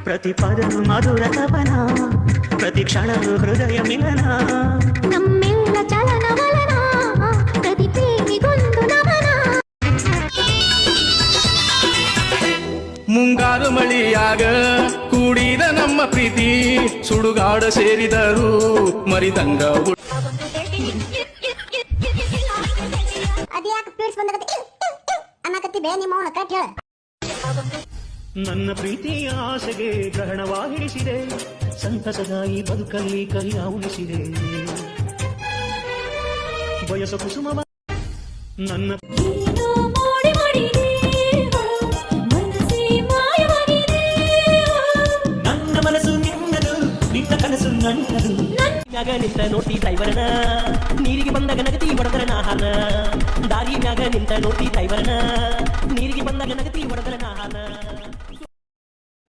ಪ್ರತಿ ಪದವು ಮಧುರ ತಪನ, ಪ್ರತಿ ಕ್ಷಣವು ಹೃದಯ ಮಿಲನ. ನಮ್ಮೆಲ್ಲ ಚಲನವಲನ ಪ್ರತಿ ಪ್ರೇಮಿಗೊಂದು ನಮನ. ಮುಂಗಾರು ಮಳಿಯಾಗ ಕೂಡಿದ ನಮ್ಮ ಪ್ರೀತಿ, ಸುಡುಗಾಡ ಸೇರಿದರು ಮರಿದಂಗ. ಅದ್ಯಾಕೆ ಪೀಡ್ಸ್ ಬಂದಾಗತ್ತೆ ಅನ್ನಕತ್ತಿ ಬೇ ನಿಮ್ಮ ಅವನ ಕಟ್ ಹೇಳ. ನನ್ನ ಪ್ರೀತಿಯ ಆಸೆಗೆ ಗ್ರಹಣವಾಗಿರಿಸಿದೆ, ಸಂತಸದ ಈ ಬದುಕಲ್ಲಿ ಕರಿಯ ಉಳಿಸಿದೆ. ಬಯಸ ಕುಸುಮ ನನ್ನ ನನ್ನ ಮನಸ್ಸು ನಿನ್ನದು, ನಿನ್ನ ಕನಸು ನನ್ನದು. ಮ್ಯಾಗ ನಿಂತ ನೋಟಿ ಡ್ರೈವರ್ನ, ನೀರಿಗೆ ಬಂದಾಗ ನಗತಿ ಹೊಡೆದರ ನಾಹಾನ. ದಾರಿ ಮ್ಯಾಗ ನಿಂತ ನೋಟಿ ಡ್ರೈವರ್ನ, ನೀರಿಗೆ ಬಂದಾಗ ನಗತಿ ಹೊಡೆದರ ನಾಹಾನ.